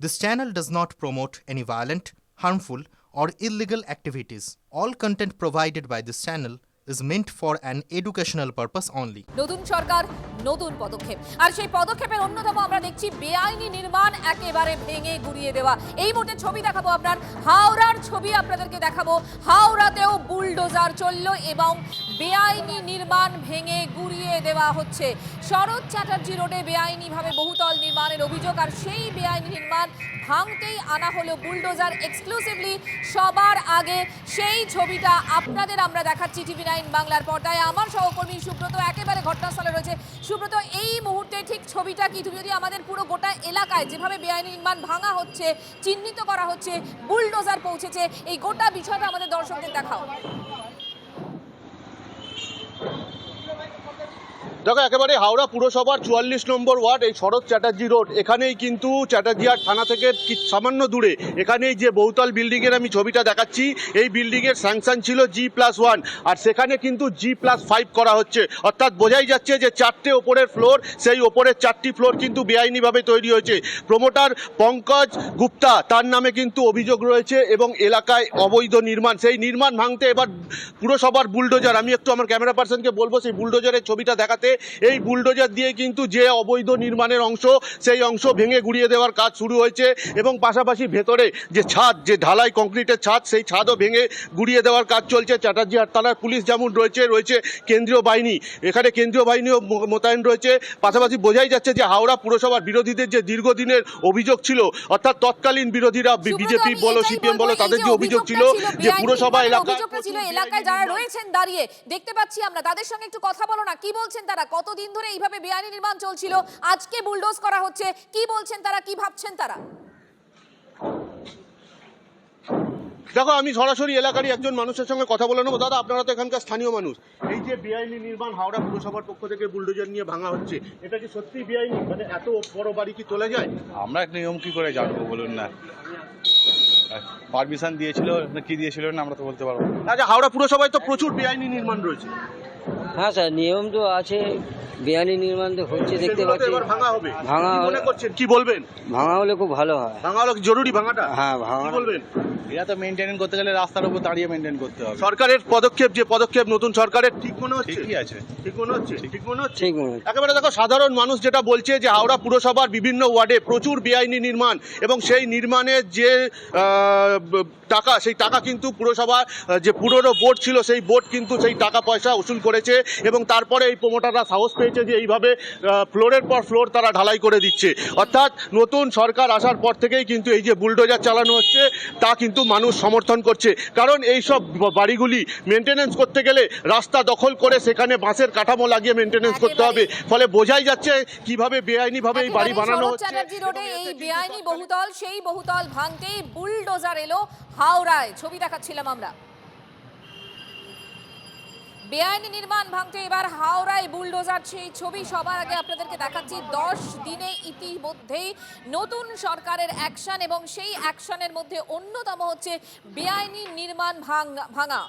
This channel does not promote any violent, harmful, or illegal activities. All content provided by this channel is meant for an educational purpose only. নতুন সরকার নতুন পদক্ষেপ, আর সেই পদক্ষেপের অন্যতম আমরা দেখছি বেআইনি নির্মাণ একেবারে ভেঙে গুড়িয়ে দেওয়া। এই মুহূর্তে ছবি দেখাবো আপনার, হাওড়ার ছবি আপনাদেরকে দেখাবো। হাওড়াতেও বুলডোজার চললো এবং বেআইনি নির্মাণ ভেঙে গুড়িয়ে দেওয়া হচ্ছে। শরৎ চ্যাটার্জি রোডে বেআইনিভাবে বহুতল নির্মাণের অভিযোগ, আর সেই বেআইনি নির্মাণ ভাঙতেই আনা হলো বুলডোজার। এক্সক্লুসিভলি সবার আগে সেই ছবিটা আপনাদের আমরা দেখাচ্ছি TV9 বাংলার পর্দায়। আমার সহকর্মী সুব্রত একেবারে ঘটনাস্থলে রয়েছে। সুব্রত, এই মুহূর্তে ঠিক ছবিটা কি, তুমি যদি আমাদের পুরো গোটা এলাকায় যেভাবে বেআইনি নির্মাণ ভাঙা হচ্ছে, চিহ্নিত করা হচ্ছে, বুলডোজার পৌঁছেছে, এই গোটা বিষয়টা আমাদের দর্শকদের দেখাও। দেখো, একেবারে হাওড়া পুরসভার 44 নম্বর ওয়ার্ড, এই শরৎ চ্যাটার্জি রোড, এখানেই কিন্তু চ্যাটার্জিহাট থানা থেকে সামান্য দূরে এখানেই যে বহুতল বিল্ডিংয়ের আমি ছবিটা দেখাচ্ছি, এই বিল্ডিংয়ের স্যাংশন ছিল G+1, আর সেখানে কিন্তু G+5 করা হচ্ছে। অর্থাৎ বোঝাই যাচ্ছে যে 4টে ওপরের ফ্লোর, সেই ওপরের 4টি ফ্লোর কিন্তু বেআইনিভাবে তৈরি হয়েছে। প্রমোটার পঙ্কজ গুপ্তা, তার নামে কিন্তু অভিযোগ রয়েছে এবং এলাকায় অবৈধ নির্মাণ, সেই নির্মাণ ভাঙতে এবার পুরসভার বুলডোজার, আমি একটু আমার ক্যামেরা পার্সনকে বলবো সেই বুলডোজারের ছবিটা দেখাতে। এই বুলডোজার দিয়ে কিন্তু যে অবৈধ নির্মাণের অংশ, সেই অংশ ভেঙে গুড়িয়ে দেওয়ার কাজ শুরু হয়েছে এবং পাশাপাশি ভেতরে যে ছাদ, যে ঢালাই কংক্রিটের ছাদ, সেই ছাদও ভেঙে গুড়িয়ে দেওয়ার কাজ চলছে। চ্যাটার্জিহাট থানার পুলিশ যেমন রয়েছে কেন্দ্রীয় বাহিনী, এখানে কেন্দ্রীয় বাহিনীও মোতায়েন রয়েছে। পাশাপাশি বোঝাই যাচ্ছে যে হাওড়া পুরসভার বিরোধীদের যে দীর্ঘদিনের অভিযোগ ছিল, অর্থাৎ তৎকালীন বিরোধীরা বিজেপি বলো সিপিএম বলো, তাদের যে অভিযোগ ছিল যে পুরসভা এলাকায় যারা রয়েছেন দাঁড়িয়ে দেখতে পাচ্ছি আমরা, তাদের সঙ্গে একটু কথা বলো না। কি বলছেন তারা? কতদিন ধরে এইভাবে বেআইনি নির্মাণ চলছিল, আজকে বুলডোজ করা হচ্ছে, কি বলছেন তারা, কি ভাবছেন তারা? দেখো, আমি সরাসরি এলাকারই একজন মানুষের সঙ্গে কথা বলে নেবো। দাদা, আপনারা তো এখানকার স্থানীয় মানুষ, এই যে বেআইনি নির্মাণ হাওড়া পুরসভার পক্ষ থেকে বুলডোজার নিয়ে ভাঙা হচ্ছে, এটা কি সত্যি বেআইনি? মানে এত বড় বাড়ি কি তোলা যায়? আমরা নিয়ম কি করে জানবো বলুন না, পারমিশন দিয়েছিল না কি দিয়েছিল না আমরা তো বলতে পারবো না। আচ্ছা, হাওড়া পুরসভায় তো প্রচুর বেআইনি নির্মাণ রয়েছে। হ্যাঁ স্যার, নিয়ম তো আছে, বেআইনি নির্মাণ তো হচ্ছে, দেখতে পাচ্ছি। এবার ভাঙা হবে, ভাঙা কি মনে করছেন, কি বলবেন? ভাঙা হলে খুব ভালো হয়। ভাঙা হলে জরুরি ভাঙাটা? হ্যাঁ, ভাঙা কি বলবেন? এটা তো মেনটেন করতে গেলে রাস্তার উপর দাঁড়িয়ে মেনটেন করতে হবে। সরকারের পদক্ষেপ, যে পদক্ষেপ নতুন সরকারের, ঠিক মনে হচ্ছে? ঠিকই আছে, ঠিক মনে হচ্ছে, ঠিক মনে হচ্ছে, ঠিক মনে হচ্ছে। একেবারে দেখো, সাধারণ মানুষ যেটা বলছে যে হাওড়া পুরসভার বিভিন্ন ওয়ার্ডে প্রচুর বেআইনি নির্মাণ এবং সেই নির্মাণের যে টাকা, সেই টাকা কিন্তু পুরসভা যে পুরনো বোর্ড ছিল, সেই বোর্ড কিন্তু সেই টাকা পয়সা উসুল করেছে এবং তারপরে এই প্রমোটাররা সাহস পেয়েছে যে এইভাবে ফ্লোরের পর ফ্লোর তারা ঢালাই করে দিচ্ছে। অর্থাৎ নতুন সরকার আসার পর থেকেই কিন্তু এই যে বুলডোজার চালানো হচ্ছে, তা কিন্তু মানুষ সমর্থন করছে। কারণ এই সব বাড়িগুলি মেনটেনেন্স করতে গেলে রাস্তা দখল করে সেখানে বাঁশের কাঠামো লাগিয়ে মেনটেনেন্স করতে হবে, ফলে বোঝাই যাচ্ছে কিভাবে বেআইনিভাবে এই বাড়ি বানানো হচ্ছে। চ্যাটার্জি রোডে এই বেআইনি বহুতল, সেই বহুতল ভাঙতেই বুলডোজার এলো হাওড়ায়। ছবি দেখাচ্ছিলাম আমরা, বেআইনি নির্মাণ ভাঙতে এবার হাওড়ায় বুলডোজার, সেই ছবি সবার আগে আপনাদেরকে দেখাচ্ছি। 10 দিনে ইতিমধ্যেই নতুন সরকারের অ্যাকশন এবং সেই অ্যাকশনের মধ্যে অন্যতম হচ্ছে বেআইনি নির্মাণ ভাঙা।